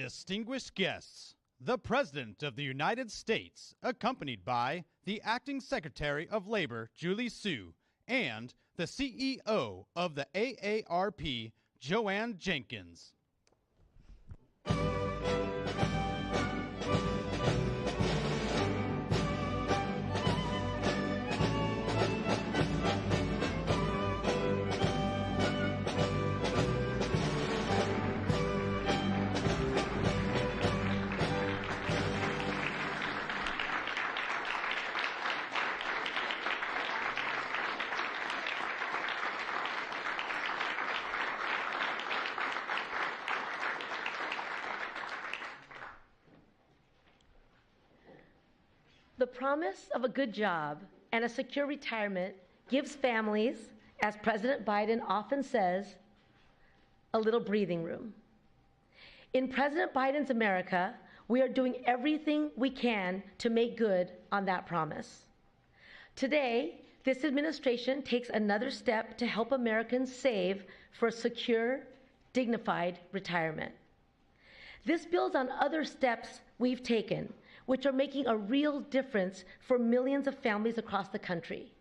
Distinguished guests, the President of the United States, accompanied by the Acting Secretary of Labor, Julie Su, and the CEO of the AARP, Joanne Jenkins. The promise of a good job and a secure retirement gives families, as President Biden often says, a little breathing room. In President Biden's America, we are doing everything we can to make good on that promise. Today, this administration takes another step to help Americans save for a secure, dignified retirement. This builds on other steps we've taken, which are making a real difference for millions of families across the country.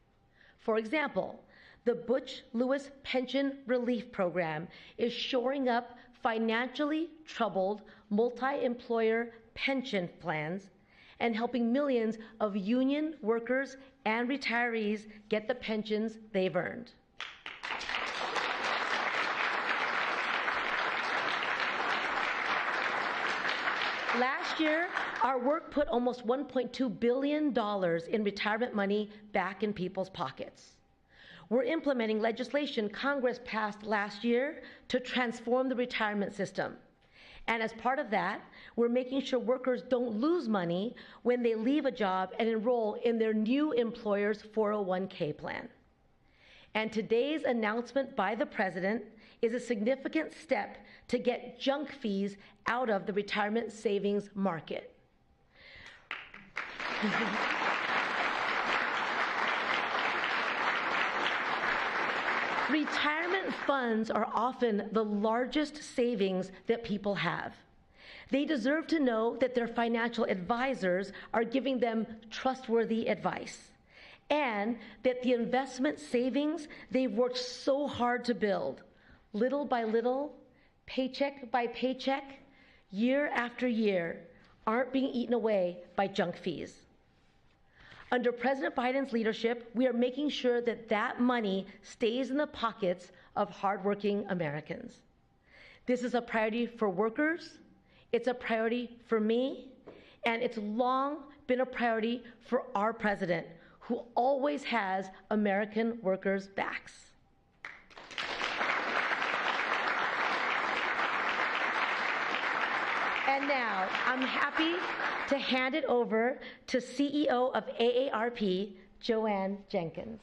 For example, the Butch Lewis Pension Relief Program is shoring up financially troubled multi-employer pension plans and helping millions of union workers and retirees get the pensions they've earned. Last year, our work put almost $1.2 billion in retirement money back in people's pockets. We're implementing legislation Congress passed last year to transform the retirement system. And as part of that, we're making sure workers don't lose money when they leave a job and enroll in their new employer's 401k plan. And today's announcement by the President is a significant step to get junk fees out of the retirement savings market. Retirement funds are often the largest savings that people have. They deserve to know that their financial advisors are giving them trustworthy advice, and that the investment savings they've worked so hard to build, little by little, paycheck by paycheck, year after year, aren't being eaten away by junk fees. Under President Biden's leadership, we are making sure that that money stays in the pockets of hardworking Americans. This is a priority for workers, it's a priority for me, and it's long been a priority for our president, who always has American workers' backs. And now, I'm happy to hand it over to CEO of AARP, Joanne Jenkins.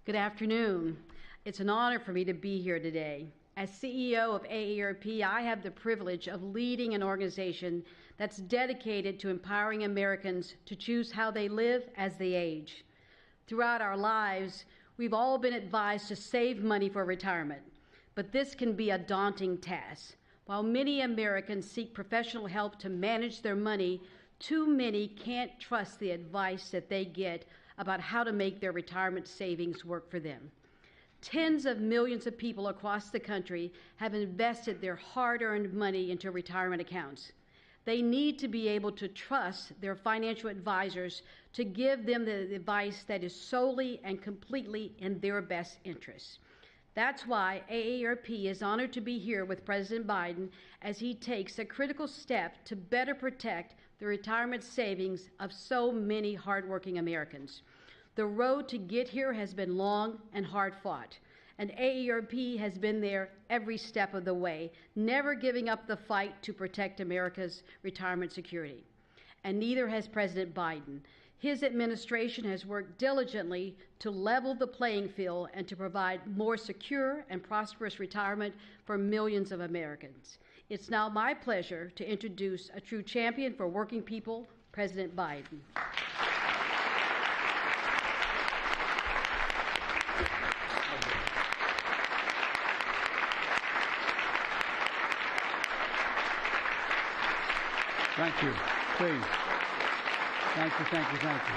Good afternoon. It's an honor for me to be here today. As CEO of AARP, I have the privilege of leading an organization that's dedicated to empowering Americans to choose how they live as they age. Throughout our lives, we've all been advised to save money for retirement, but this can be a daunting task. While many Americans seek professional help to manage their money, too many can't trust the advice that they get about how to make their retirement savings work for them. Tens of millions of people across the country have invested their hard-earned money into retirement accounts. They need to be able to trust their financial advisors to give them the advice that is solely and completely in their best interests. That's why AARP is honored to be here with President Biden as he takes a critical step to better protect the retirement savings of so many hardworking Americans. The road to get here has been long and hard fought, and AARP has been there every step of the way, never giving up the fight to protect America's retirement security. And neither has President Biden. His administration has worked diligently to level the playing field and to provide more secure and prosperous retirement for millions of Americans. It's now my pleasure to introduce a true champion for working people, President Biden. Thank you. Please. Thank you, thank you, thank you.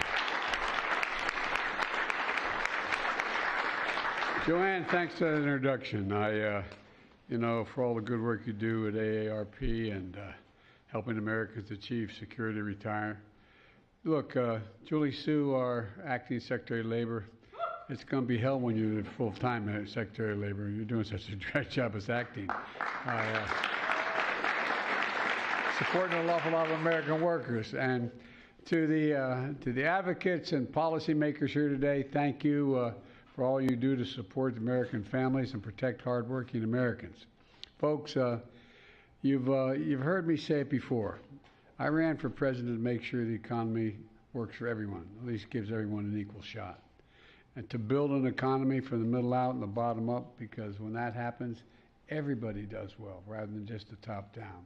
Joanne, thanks for that introduction. For all the good work you do at AARP and helping Americans achieve security retire. Look, Julie Sue, our acting Secretary of Labor, it's going to be hell when you're full-time Secretary of Labor. You're doing such a great job as acting. Supporting an awful lot of American workers. And to the advocates and policymakers here today, thank you for all you do to support American families and protect hardworking Americans. Folks, you've heard me say it before. I ran for president to make sure the economy works for everyone, at least gives everyone an equal shot. And to build an economy from the middle out and the bottom up, because when that happens, everybody does well, rather than just the top down.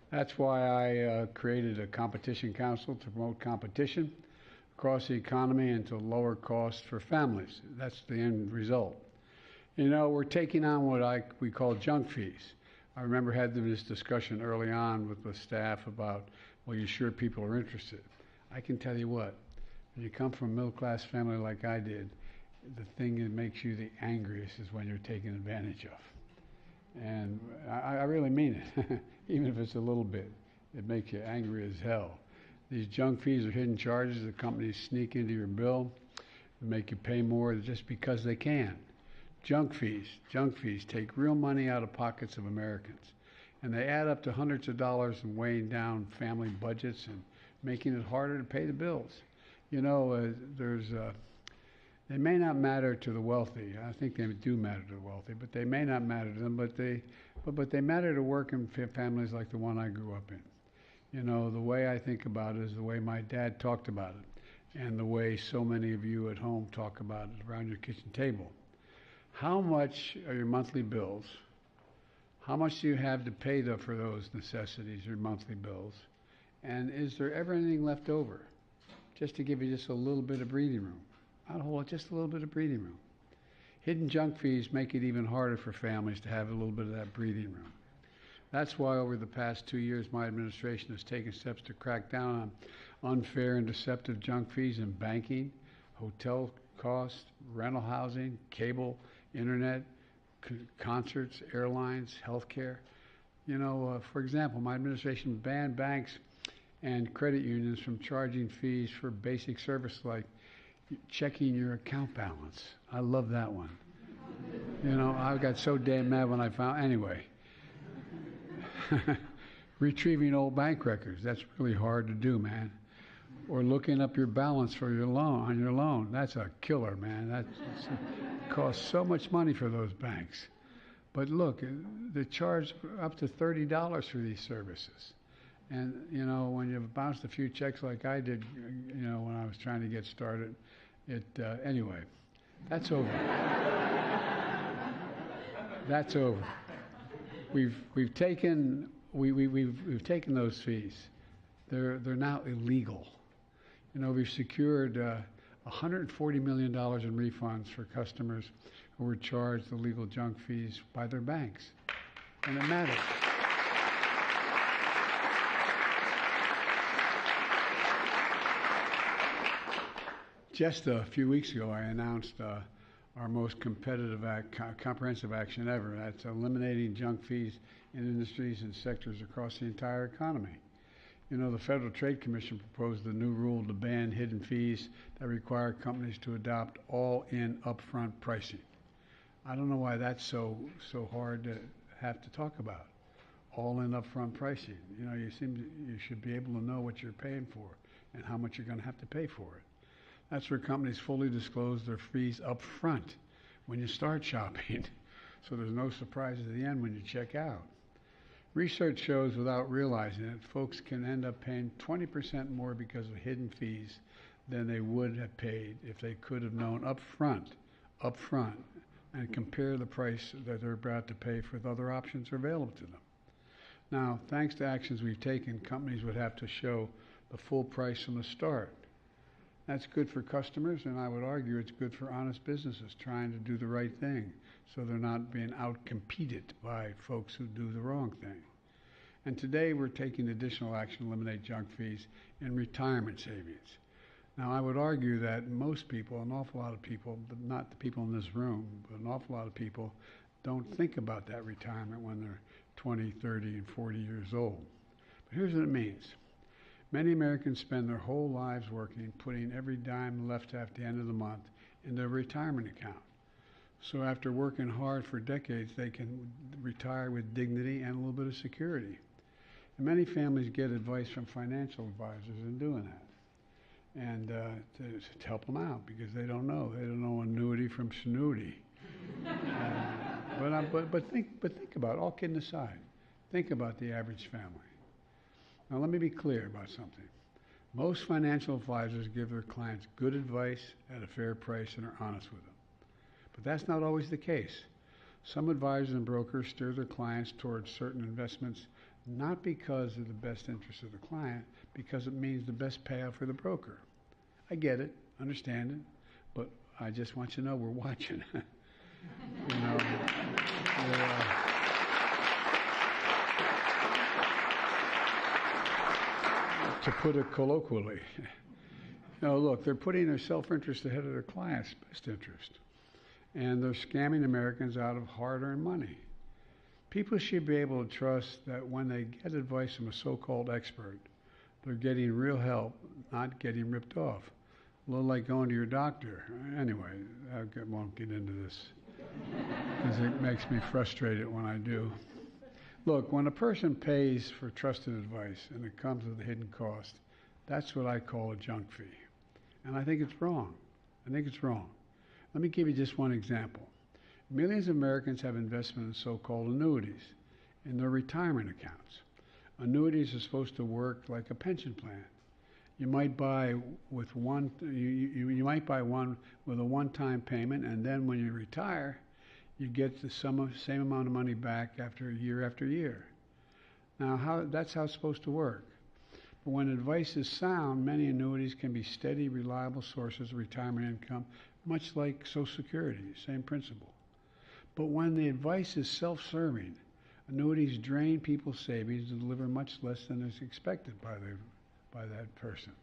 That's why I created a competition council to promote competition across the economy and to lower costs for families. That's the end result. You know, we're taking on what we call junk fees. I remember having this discussion early on with the staff about, well, you sure people are interested? I can tell you what, when you come from a middle-class family like I did, the thing that makes you the angriest is when you're taken advantage of. And I really mean it, even if it's a little bit. It makes you angry as hell. These junk fees are hidden charges that companies sneak into your bill and make you pay more just because they can. Junk fees take real money out of pockets of Americans. And they add up to hundreds of dollars and weighing down family budgets and making it harder to pay the bills. You know, they may not matter to the wealthy. I think they do matter to the wealthy, but they may not matter to them, but they matter to working families like the one I grew up in. You know, the way I think about it is the way my dad talked about it and the way so many of you at home talk about it around your kitchen table. How much are your monthly bills? How much do you have to pay for those necessities, your monthly bills? And is there ever anything left over? Just to give you just a little bit of breathing room. Not a whole lot, just a little bit of breathing room. Hidden junk fees make it even harder for families to have a little bit of that breathing room. That's why over the past 2 years, my administration has taken steps to crack down on unfair and deceptive junk fees in banking, hotel costs, rental housing, cable, internet, concerts, airlines, healthcare. You know, for example, my administration banned banks and credit unions from charging fees for basic services like checking your account balance. I love that one. You know, I got so damn mad when I found, anyway. Retrieving old bank records, that's really hard to do, man. Or looking up your balance for your loan, on your loan. That's a killer, man. That costs so much money for those banks. But look, they charge up to $30 for these services. And, you know, when you've bounced a few checks like I did, you know, when I was trying to get started, anyway, that's over. That's over. We've taken those fees. They're now illegal. You know, we've secured $140 million in refunds for customers who were charged illegal junk fees by their banks. And it matters. Just a few weeks ago, I announced our most competitive, comprehensive action ever. That's eliminating junk fees in industries and sectors across the entire economy. You know, the Federal Trade Commission proposed a new rule to ban hidden fees that require companies to adopt all-in upfront pricing. I don't know why that's so hard to have to talk about. All-in upfront pricing. You know, you should be able to know what you're paying for and how much you're going to have to pay for it. That's where companies fully disclose their fees up front when you start shopping, so there's no surprise at the end when you check out. Research shows, without realizing it, folks can end up paying 20% more because of hidden fees than they would have paid if they could have known up front, and compare the price that they're about to pay for the other options available to them. Now, thanks to actions we've taken, companies would have to show the full price from the start. That's good for customers, and I would argue it's good for honest businesses trying to do the right thing so they're not being out-competed by folks who do the wrong thing. And today we're taking additional action to eliminate junk fees in retirement savings. Now, I would argue that most people, an awful lot of people, but not the people in this room, but an awful lot of people don't think about that retirement when they're 20, 30, and 40 years old. But here's what it means. Many Americans spend their whole lives working, putting every dime left at the end of the month into a retirement account. So after working hard for decades, they can retire with dignity and a little bit of security. And many families get advice from financial advisors in doing that. And to help them out, because they don't know. They don't know annuity from snooty. But think about it, all kidding aside. Think about the average family. Now let me be clear about something. Most financial advisors give their clients good advice at a fair price and are honest with them. But that's not always the case. Some advisors and brokers steer their clients towards certain investments not because of the best interest of the client, because it means the best payout for the broker. I get it, understand it, but I just want you to know we're watching. To put it colloquially, look, they're putting their self-interest ahead of their client's best interest, and they're scamming Americans out of hard-earned money. People should be able to trust that when they get advice from a so-called expert, they're getting real help, not getting ripped off. A little like going to your doctor. Anyway, I won't get into this because it makes me frustrated when I do. Look, when a person pays for trusted advice and it comes with a hidden cost, that's what I call a junk fee. And I think it's wrong. Let me give you just one example. Millions of Americans have investment in so-called annuities in their retirement accounts. Annuities are supposed to work like a pension plan. You might buy with one. You might buy one with a one-time payment, and then when you retire, you get the same amount of money back after year. Now, that's how it's supposed to work. But when advice is sound, many annuities can be steady, reliable sources of retirement income, much like Social Security, same principle. But when the advice is self-serving, annuities drain people's savings and deliver much less than is expected by that person.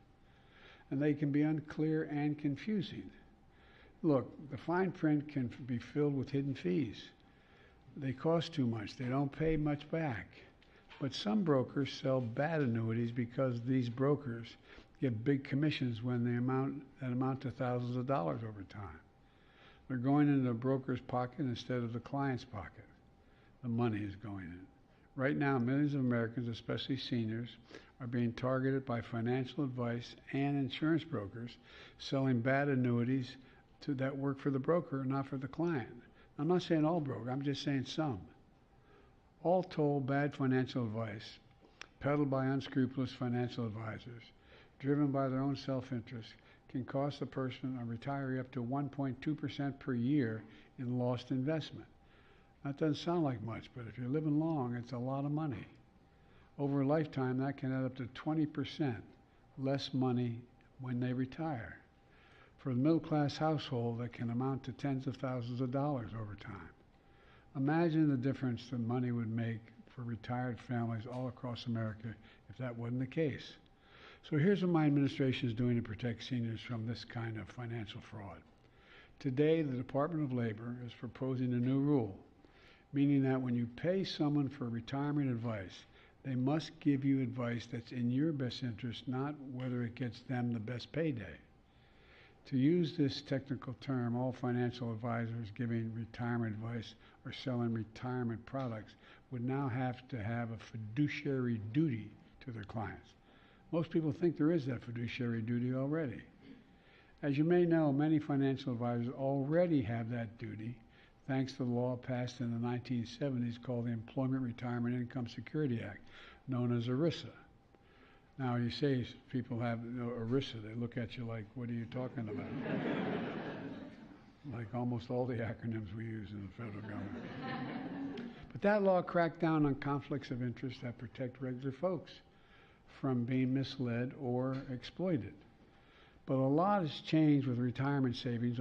And they can be unclear and confusing. Look, the fine print can be filled with hidden fees. They cost too much. They don't pay much back. But some brokers sell bad annuities because these brokers get big commissions when they amount to thousands of dollars over time. They're going into the broker's pocket instead of the client's pocket. The money is going in. Right now, millions of Americans, especially seniors, are being targeted by financial advice and insurance brokers selling bad annuities that work for the broker, not for the client. I'm not saying all brokers, I'm just saying some. All told, bad financial advice, peddled by unscrupulous financial advisors, driven by their own self-interest, can cost a person, a retiree, up to 1.2% per year in lost investment. That doesn't sound like much, but if you're living long, it's a lot of money. Over a lifetime, that can add up to 20% less money when they retire. For a middle-class household, that can amount to tens of thousands of dollars over time. Imagine the difference the money would make for retired families all across America if that wasn't the case. So here's what my administration is doing to protect seniors from this kind of financial fraud. Today, the Department of Labor is proposing a new rule, meaning that when you pay someone for retirement advice, they must give you advice that's in your best interest, not whether it gets them the best payday. To use this technical term, all financial advisors giving retirement advice or selling retirement products would now have to have a fiduciary duty to their clients. Most people think there is that fiduciary duty already. As you may know, many financial advisors already have that duty, thanks to the law passed in the 1970s called the Employment Retirement Income Security Act, known as ERISA. Now, you say people have ERISA, they look at you like, what are you talking about? Like almost all the acronyms we use in the federal government. But that law cracked down on conflicts of interest that protect regular folks from being misled or exploited. But a lot has changed with retirement savings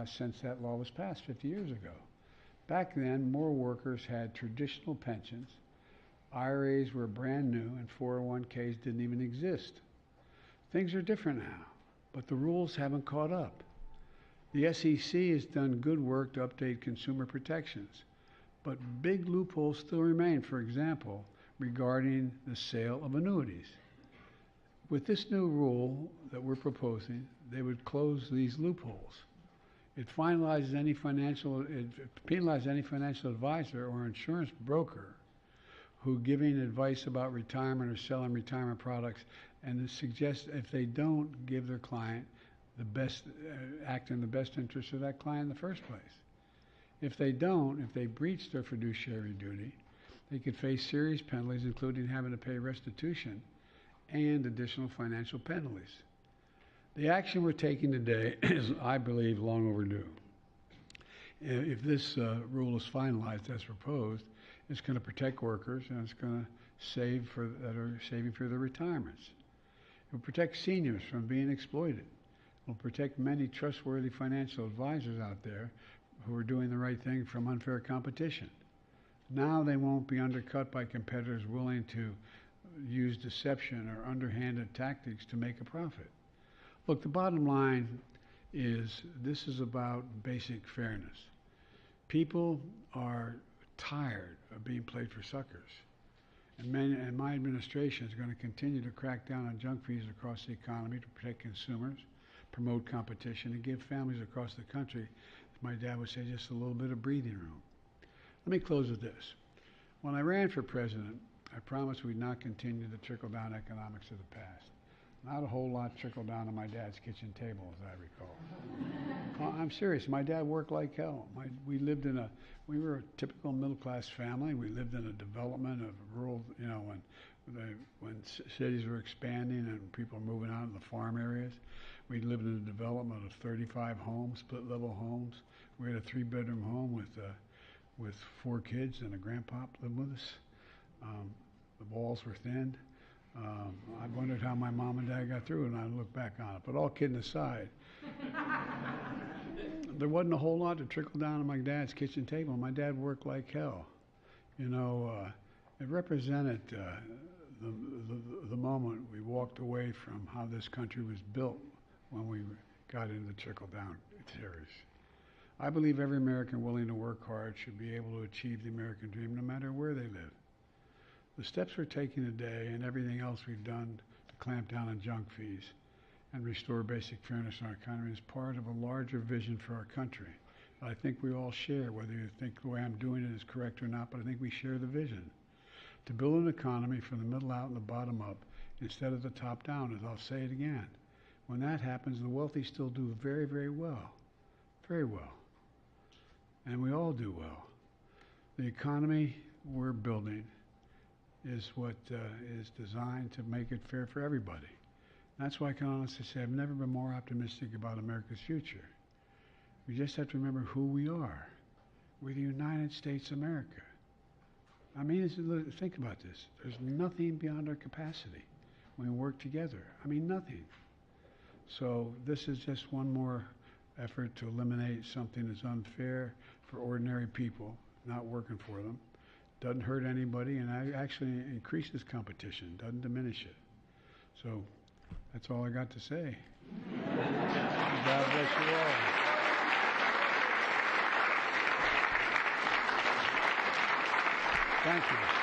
since that law was passed 50 years ago. Back then, more workers had traditional pensions, IRAs were brand new and 401ks didn't even exist. Things are different now, but the rules haven't caught up. The SEC has done good work to update consumer protections, but big loopholes still remain, for example, regarding the sale of annuities. With this new rule that we're proposing, they would close these loopholes. It penalizes any financial advisor or insurance broker who giving advice about retirement or selling retirement products and suggests if they don't give their client the best, act in the best interest of that client in the first place. If they don't, if they breach their fiduciary duty, they could face serious penalties, including having to pay restitution and additional financial penalties. The action we're taking today is, I believe, long overdue. If this rule is finalized as proposed, it's going to protect workers and it's going to that are saving for their retirements. It will protect seniors from being exploited. It will protect many trustworthy financial advisors out there who are doing the right thing from unfair competition. Now they won't be undercut by competitors willing to use deception or underhanded tactics to make a profit. Look, the bottom line is this is about basic fairness. People are tired of being played for suckers. And my administration is going to continue to crack down on junk fees across the economy to protect consumers, promote competition, and give families across the country, as my dad would say, just a little bit of breathing room. Let me close with this. When I ran for president, I promised we'd not continue the trickle-down economics of the past. Not a whole lot trickled down on my dad's kitchen table, as I recall. I'm serious. My dad worked like hell. We were a typical middle-class family. We lived in a development of rural, when cities were expanding and people were moving out in the farm areas. We lived in a development of 35 homes, split-level homes. We had a 3-bedroom home with 4 kids and a grandpop lived with us. The walls were thinned. I wondered how my mom and dad got through it, and I look back on it. But all kidding aside, there wasn't a whole lot to trickle down on my dad's kitchen table. My dad worked like hell. It represented the moment we walked away from how this country was built when we got into the trickle-down series. I believe every American willing to work hard should be able to achieve the American dream no matter where they live. The steps we're taking today and everything else we've done to clamp down on junk fees and restore basic fairness in our economy is part of a larger vision for our country. I think we all share, whether you think the way I'm doing it is correct or not, but I think we share the vision to build an economy from the middle out and the bottom up instead of the top down, as I'll say it again. When that happens, the wealthy still do very, very well. Very well. And we all do well. The economy we're building is what is designed to make it fair for everybody. That's why I can honestly say I've never been more optimistic about America's future. We just have to remember who we are. We're the United States of America. I mean, think about this. There's nothing beyond our capacity when we work together. I mean, nothing. So this is just one more effort to eliminate something that's unfair for ordinary people, not working for them. Doesn't hurt anybody, and actually increases competition, doesn't diminish it. So that's all I got to say. God bless you all. Thank you.